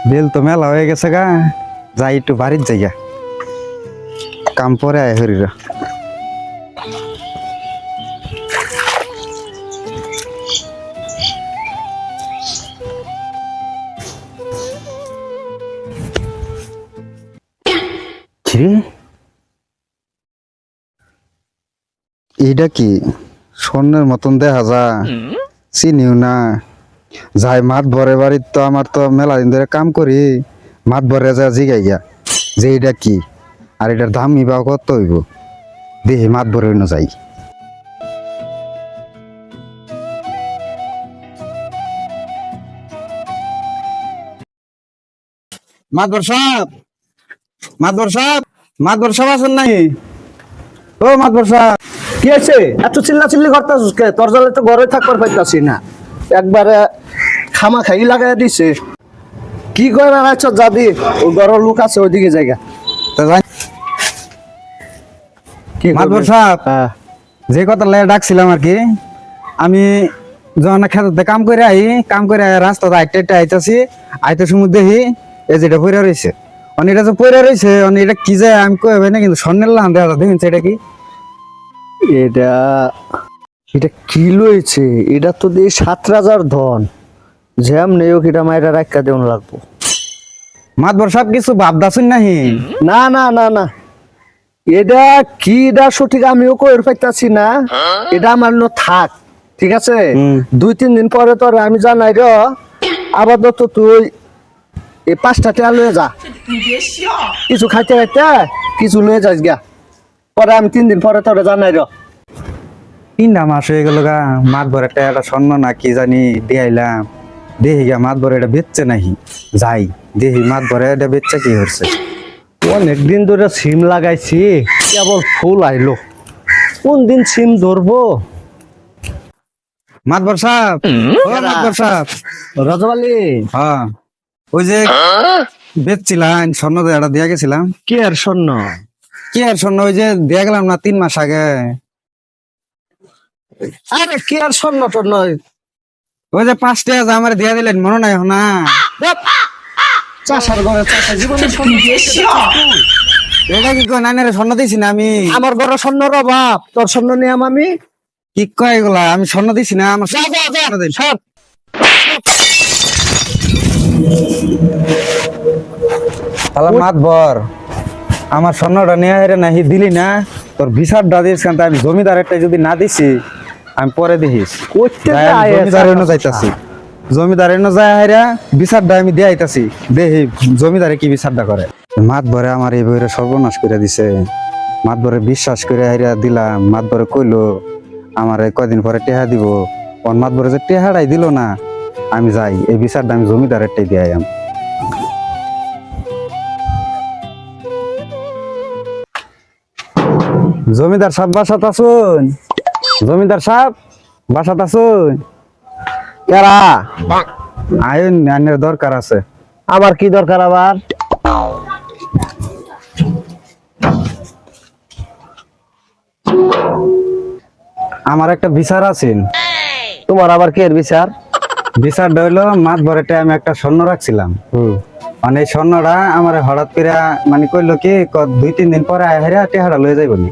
Bell তো মেলা হয়ে গেছে গা, যাই একটু বাড়ির জায়গা কাম পরে আয় হরিরা। এইটা কি স্বর্ণের মতন দেখা যা, চিনিও না। যাই মাত ভরে বাড়ির তো আমার তো মেলা দিন ধরে কাম করি, মাত ভরে যা জিগাই গা যে এইটা কি, আর এটার দাম বা কত হইব, দেখি মাত ভরে না যাই। মাতবর সাহেব, মাতবর সাহেব, মাতবর সাহেব আছেন নাই? ও মাতবর সাহেব, কি আছে এত চিল্লা চিল্লি করতেছিস কে? তোর জলে তো ঘরে থাকবার পাইতাছি না, একবারে খামা খাই লাগাই দিছে। কি করে আছো যাবি? ওই ঘর লোক আছে ওইদিকে জায়গা। তা যাই। কি মাতবর সাহেব, যে কথা লাই ডাকছিলাম আর কি, আমি যখন খেতে কাম করে কাম করে রাস্তাতে আইতে আইতাছি, আইতে সময় দেখি এই যেটা পইরা রয়েছে, এটা যে পইরা রয়েছে এটা কি যায় আমি কই না, কিন্তু স্বর্ণের লান দেখা দেখেন এটা কি? এটা এটা কি লইছে? এটা তো দিয়ে 7,000 ধন, জ্যাম নেই এটা মায়েরা রাখা দেন লাগবো। মাতবর সাহেব কিছু ভাবদাছুন নাহি? না না না না, এটা কি, এটা সঠিক আমিও কইর পাইতাছি না। এটা আমার ন থাক, ঠিক আছে? 2-3 দিন পরে তোর আমি জানাই র। আপাতত তুই এই 5টা টাকা লয়ে যা, কিছু খাইতে খাইতে কিছু লয়ে যাস গা, পরে আমি 3 দিন পরে তোরে জানাই র। 3টা মাস হয়ে গেল গা, মাতবর একটা স্বর্ণ না কি জানি দিয়াইলাম, দেখি গা মাতবর এটা বেচছে নাহি, যাই দেখি মাতবর এটা বেচছে কি হচ্ছে। অনেকদিন ধরে সিম লাগাইছি, কেবল ফুল আইলো, কোন দিন সিম ধরবো? মাতবর সাহেব, ও মাতবর সাহেব, রজবালি, হ্যাঁ ওই যে বেচছিলাম স্বর্ণ এটা দিয়া গেছিলাম। কি আর স্বর্ণ? কি আর স্বর্ণ? ওই যে দিয়া গেলাম না 3 মাস আগে। আরে কি আর স্বর্ণ টর্ণ? ওই যে 5 টাকা আমার দিয়া দিলেন, মনে নাই না? চাষার ঘরে চাষা জীবনে এটা কি কয় নাইনারে স্বর্ণ দিছি না আমি? আমার ঘরে স্বর্ণর অভাব, তোর স্বর্ণ নিয়াম আমি? কি কয় এগুলা? আমি স্বর্ণ দিছি না, আমার স্বর্ণ দিন। সর। তাহলে মাতবর আমার স্বর্ণটা নিয়ে হেরে নাহি দিলি না, তোর ভিসার দিস কেন? আমি জমিদার একটা যদি না দিছি আমি পরে দেখিস। জমিদার এনে যাইতাছি, জমিদার এনে যায় হাইরা বিচারটা আমি দিয়ে আইতাছি, দেখি জমিদারে কি বিচারটা করে। মাতবরে আমার এই বইরে সর্বনাশ করে দিছে, মাতবরে বিশ্বাস করে হাইরা দিলাম, মাতবরে কইলো আমার কয়দিন পরে টেহা দিব, ওর মাতবরে যে টেহাটাই দিল না, আমি যাই এই বিচারটা আমি জমিদারেরটাই দিয়ে আইম। জমিদার সাহেব বাসাত আছুন? জমিদার সাহেব বাসাত আছুন? কারা? আইন আইনের দরকার আছে। আমার কি দরকার আবার? আমার একটা বিচার আছেন। তোমার আবার কি এর বিচার? বিচারটা হইলো মাতবরেটা আমি একটা স্বর্ণ রাখছিলাম, মানে এই স্বর্ণটা আমার হঠাৎ করে মানে কইলো কি 2-3 দিন পরে আইরা টেহারা লয়ে যাইব নি।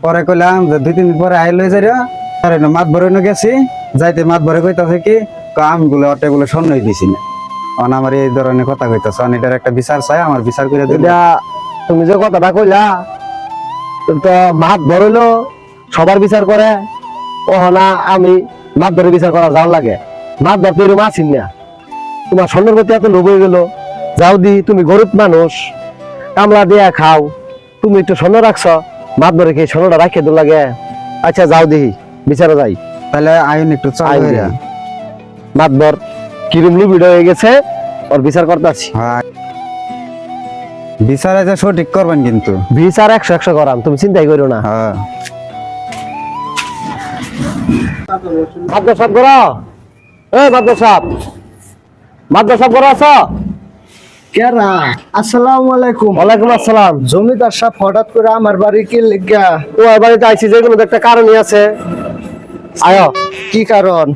পরে কইলাম যে 2-3 দিন পরে আই লয়ে যাইরা, আর মাতবরে গেছি, যাইতে মাতবরে কইতাছে কি আমি বলে অটে বলে স্বর্ণই দিছি না। আমার এই ধরনের কথা কইতাছে, এটার একটা বিচার চাই, আমার বিচার করে দিল। তুমি যে কথাটা কইলা, তো মাত বড়ইলো সবার বিচার করে, ও না আমি মাত ধরে বিচার করা যাও লাগে? মাত ধরতে এরকম আছিস না, তোমার স্বর্ণের প্রতি এত লোভ হয়ে গেল। যাও দি, তুমি গরিব মানুষ, কামলা দিয়া খাও, তুমি একটু স্বর্ণ রাখছ, মাত ধরে কি স্বর্ণটা রাখিয়ে দো লাগে? আচ্ছা যাও দেখি বিচারে যাই। তাহলে আইন একটু চালু হইরা মাতবর কিরম লুবিড হয়ে গেছে, ওর বিচার করতেছি। বিচার আছে সঠিক করবেন কিন্তু, বিচার 100 করাম, তুমি চিন্তাই করো না। হ্যাঁ মাদ্রাস সাহেব করো, এই মাদ্রাস সাহেব, মাদ্রাস সাহেব করো আছো? কেরা? আসসালামু আলাইকুম। ওয়ালাইকুম আসসালাম। জমিদার সাহেব হঠাৎ করে আমার বাড়ি কি লিখা? তোমার বাড়িতে আইছি যেগুলো একটা কারণই আছে। আয়ো। কি কারণ?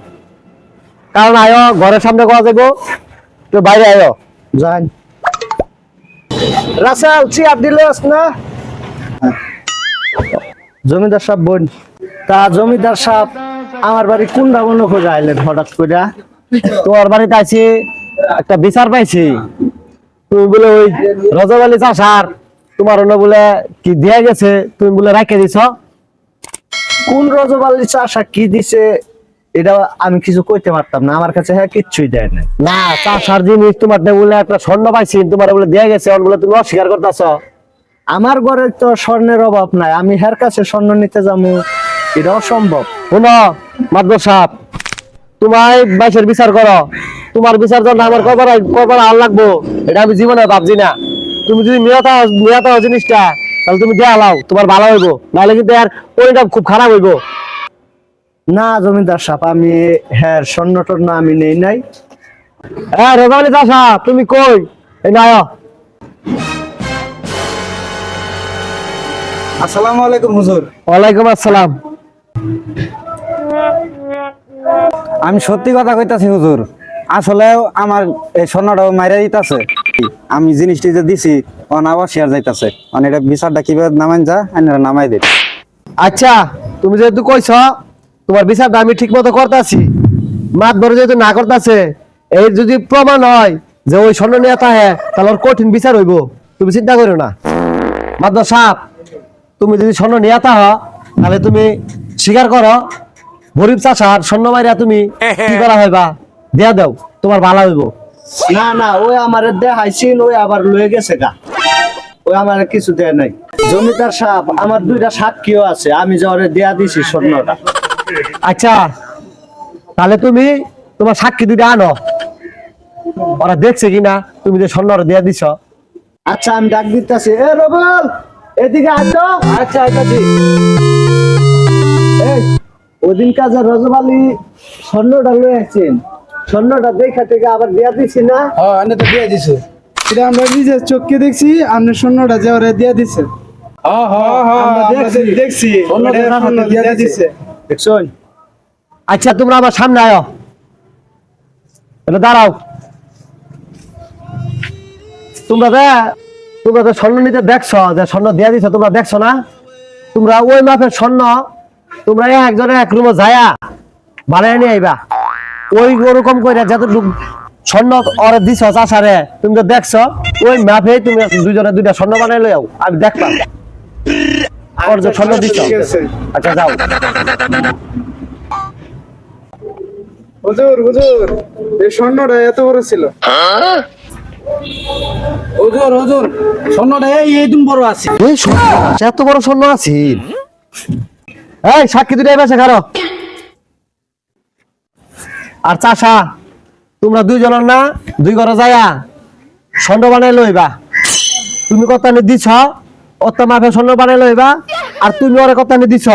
কারণ আয়ো, ঘরের সামনে কোয়া যাবো, তো বাইরে আয়ো যান রাসেল চেয়ার দিলস না জমিদার সাহেব বোন তা জমিদার সাহেব আমার বাড়ি কোন রাবণ খোঁজা আইলেন হঠাৎ করে তোর বাড়িতে আছি একটা বিচার পাইছি তুমি বলে ওই রজবালি চাষার তোমার অন্য বলে কি দিয়া গেছে তুমি বলে রাখে দিছ কোন রজবালি চাষা কি দিছে এটা আমি কিছু কইতে পারতাম না আমার কাছে হ্যাঁ কিচ্ছুই দেয় না না চাষার জিনিস তোমার বলে একটা স্বর্ণ পাইছি তোমার বলে দিয়া গেছে ওর বলে তুমি অস্বীকার করতেছ আমার ঘরে তো স্বর্ণের অভাব নাই আমি হের কাছে স্বর্ণ নিতে যাবো এটা অসম্ভব শোনো মাদবর সাহেব তোমার বাইশের বিচার করো তোমার বিচার জন্য আমার কবার আর লাগবো এটা আমি জীবনে ভাবছি না তুমি যদি নিয়তা জিনিসটা তাহলে তুমি দেয়া লাও তোমার ভালো হইব নাহলে কিন্তু আর পরিণাম খুব খারাপ হইব না জমিদার সাহেব আমি হ্যাঁ স্বর্ণ টর্ণ আমি নেই নাই হ্যাঁ রোজালি চাষা তুমি কই এই না আসসালামু আলাইকুম হুজুর। ওয়ালাইকুম আসসালাম। আমি সত্যি কথা কইতাছি হুজুর, আসলে আমার এই স্বর্ণটাও মাইরা দিতেছে। আমি জিনিসটি যে দিছি আবার শেয়ার যাইতাছে, মানে এটা বিচারটা কিভাবে নামাইন যা আইনারা নামাই দিন। আচ্ছা তুমি যেহেতু কইছ তোমার বিচারটা আমি ঠিক মতো করতেছি, মাত ধরে যেহেতু না করতেছে, এই যদি প্রমাণ হয় যে ওই স্বর্ণ নিয়ে তাহে তাহলে ওর কঠিন বিচার হইব, তুমি চিন্তা করো না। মাদ্র সাহেব তুমি যদি স্বর্ণ নিয়ে তাহ তাহলে তুমি স্বীকার করো গরিব চাষার স্বর্ণ মাইরা তুমি কি করা হইবা দেয়া দাও, তোমার ভালো হইব। না না ওই আমার দেখাইছিল ওই আবার লয়ে গেছে গা, ওই আমার কিছু দেয় নাই। জমিদার সাহেব আমার দুইটা সাক্ষীও আছে, আমি যে ওরে দেয়া দিছি স্বর্ণটা। আচ্ছা তাহলে তুমি তোমার সাক্ষী দুইটা আনো, ওরা দেখছে কিনা তুমি যে স্বর্ণটা দেয়া দিছ। আচ্ছা আমি ডাক দিতেছি, এ রবল এদিকে আসো। আচ্ছা আইতাছি। এই ওদিন কাজে রজবালি স্বর্ণটা লয়ে আসছেন, স্বর্ণটা দেখা থেকে আবার দেয়া দিছি না? হ্যাঁ আমি তো দিয়ে দিছে, এটা আমরা নিজের চোখকে দেখছি। আপনি স্বর্ণটা যে ওরা দিয়ে দিছে। আমরা দেখছি স্বর্ণ দিয়ে দিছে। দেখছই? আচ্ছা তোমরা আমার সামনে আয়, এটা দাঁড়াও। তোমরা তো স্বর্ণ নিতে দেখছো, যে স্বর্ণ দেয়া দিছো তোমরা দেখছো না? তোমরা ওই মাপের স্বর্ণ তোমরা একজনে এক রুমে যায়া বানায় নিয়ে আইবা, ওই ওরকম করে যতটুকু স্বর্ণ ওরে দিছ চাষারে তুমি তো দেখছো, ওই মাপে তুমি দুজনে দুইটা স্বর্ণ বানাই লই আও, আমি দেখলাম ওর যে স্বর্ণ দিছ। আচ্ছা যাও। হুজুর হুজুর এই স্বর্ণটা এত বড় ছিল। হুজুর হুজুর স্বর্ণটা এইদিন বড় আছে। এই স্বর্ণ এত বড় স্বর্ণ আছে? এই সাক্ষী দুটো এসে খারো। আর চাষা তোমরা দুইজনের না দুই ঘরে যায়া স্বর্ণ বানাই লইবা, তুমি কত দিছ অত মাপে স্বর্ণ বানাই লইবা, আর তুমি ওরে কত দিছ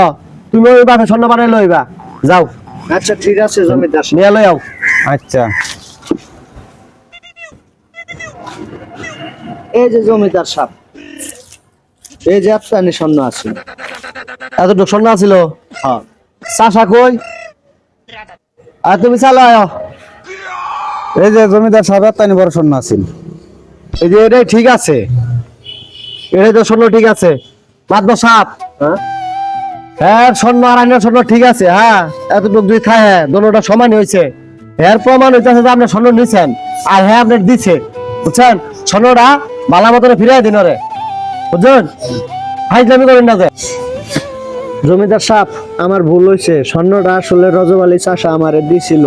তুমি ওই মাপে স্বর্ণ বানাই লইবা। যাও। আচ্ছা ঠিক আছে জমিদার সাহেব। নিয়ে লই আও। আচ্ছা এই যে জমিদার সাহেব, এই যে আপনার স্বর্ণ আছে। এতটুকু স্বর্ণ আছিল? হ্যাঁ। চাষা কই? আর তুমি চালো আয়। এই যে জমিদার সাহেব তাই বড় স্বর্ণ আছিল। এই যে এটাই ঠিক আছে, এটাই তো স্বর্ণ ঠিক আছে। মাত্র সাপ হ্যাঁ স্বর্ণ আর আইনের স্বর্ণ ঠিক আছে। হ্যাঁ এতটুকু দুই খায়, হ্যাঁ দোনোটা সমানই হয়েছে। এর প্রমাণ হইতেছে যে আপনি স্বর্ণ নিছেন, আর হ্যাঁ আপনার দিচ্ছে, বুঝছেন? স্বর্ণটা ভালো মতন ফিরিয়ে দিন ওরে, বুঝছেন? হাইজলামি করেন না যে। জমিদার সাহেব আমার ভুল হয়েছে, স্বর্ণটা আসলে রজবালি চাষা আমারে দিছিল,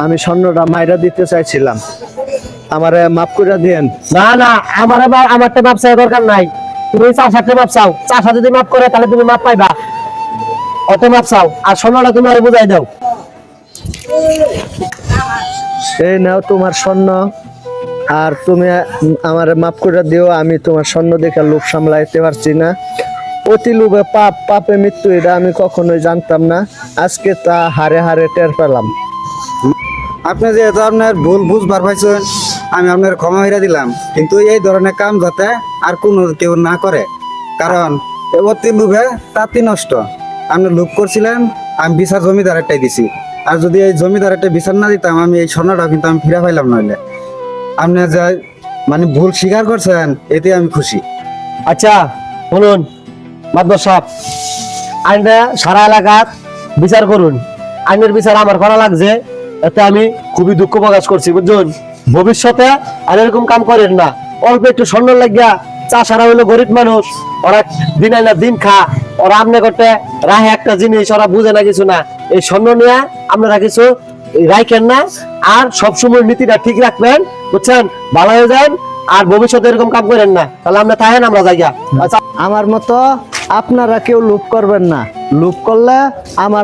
আমি স্বর্ণটা মাইরা দিতে চাইছিলাম, আমারে মাফ করে দিয়েন। না না আমারটা মাপ চাই দরকার নাই, তুমি চাষারটা মাপ চাও, চাষা যদি মাপ করে তাহলে তুমি মাপ পাইবা, অত মাপ চাও। আর স্বর্ণটা তুমি আরে বুঝাই দাও। এই নাও তোমার স্বর্ণ, আর তুমি আমার মাফ করে দিও। আমি তোমার স্বর্ণ দেখে লোভ সামলাইতে পারছি না, অতি লোভে পাপ, পাপে মৃত্যু, এটা আমি কখনোই জানতাম না, আজকে তা হারে হারে টের পেলাম। আপনি যেহেতু আপনার ভুল বুঝবার পাইছেন, আমি আপনার ক্ষমা হইরা দিলাম, কিন্তু এই ধরনের কাম যাতে আর কোনো কেউ না করে, কারণ অতি লোভে তাঁতি নষ্ট। আপনি লোভ করছিলেন, আমি বিচার জমিদার একটাই দিছি, আর যদি এই জমিদার একটা বিচার না দিতাম আমি এই স্বর্ণটা কিন্তু আমি ফিরে পাইলাম নইলে। আপনি যা মানে ভুল স্বীকার করছেন এতে আমি খুশি। আচ্ছা শুনুন মাদবর সাহেব, আইনটা সারা এলাকার বিচার করুন। আইনের বিচার আমার করা লাগছে, এতে আমি খুবই দুঃখ প্রকাশ করছি বুঝুন। ভবিষ্যতে আর এরকম কাম করেন না। অল্প একটু স্বর্ণ লাগিয়া চাষারা হইলো গরিব মানুষ, ওরা দিন আইনা দিন খা, ওরা আমনে করতে রাহে একটা জিনিস ওরা বুঝে না কিছু না। এই স্বর্ণ নিয়ে আপনারা কিছু রাখেন না, আর সবসময় নীতিটা ঠিক রাখবেন বুঝছেন, ভালো হয়ে যান। আর ভবিষ্যতে এরকম কাম করেন না, তাহলে আমরা থাকেন আমরা জায়গা। আচ্ছা আমার মতো আপনারা কেউ লুপ করবেন না, লুপ করলে আমার